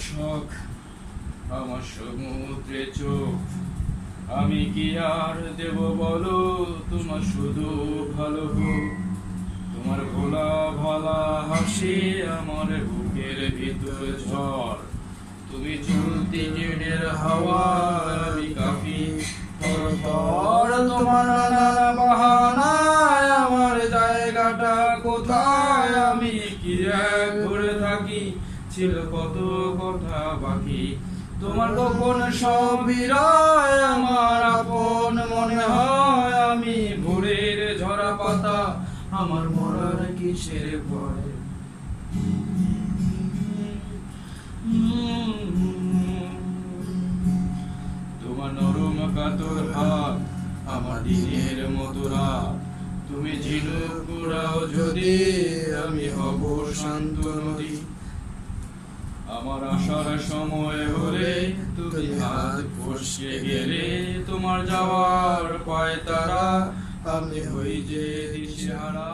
শখ, আমার সমুদ্রে চোখ, আমি কি আর দেব বলো, তোমার শুধু ভালো হোক। তোমার ভোলা ভালা হাসি আমার বুকের ভিতর ঝড়, তুমি চলতি ট্রেনের হাওয়া, আমি কাঁপি থরথর। তোমার নানা বাহানায় আমার জায়গাটা কোথায়, আমি কি এক ঘুরে থাকি, ছিল কত কথা বাকি। তোমার গোপন সব বিরয় আমার আপন মনে হয়, আমি ভোরের ঝরা পাতা, আমার মরার কিসের ভয়। তোমার নরম কাতর হাত আমার দিনের মতো রাত, তুমি ঝিনুক কুড়াও যদি, আমি হব শান্ত নদী। আমার আসার সময় হলে তুমি হাত ফসকে গেলে, তোমার যাওয়ার পায় তারা, আমি হই যে দিশেহারা।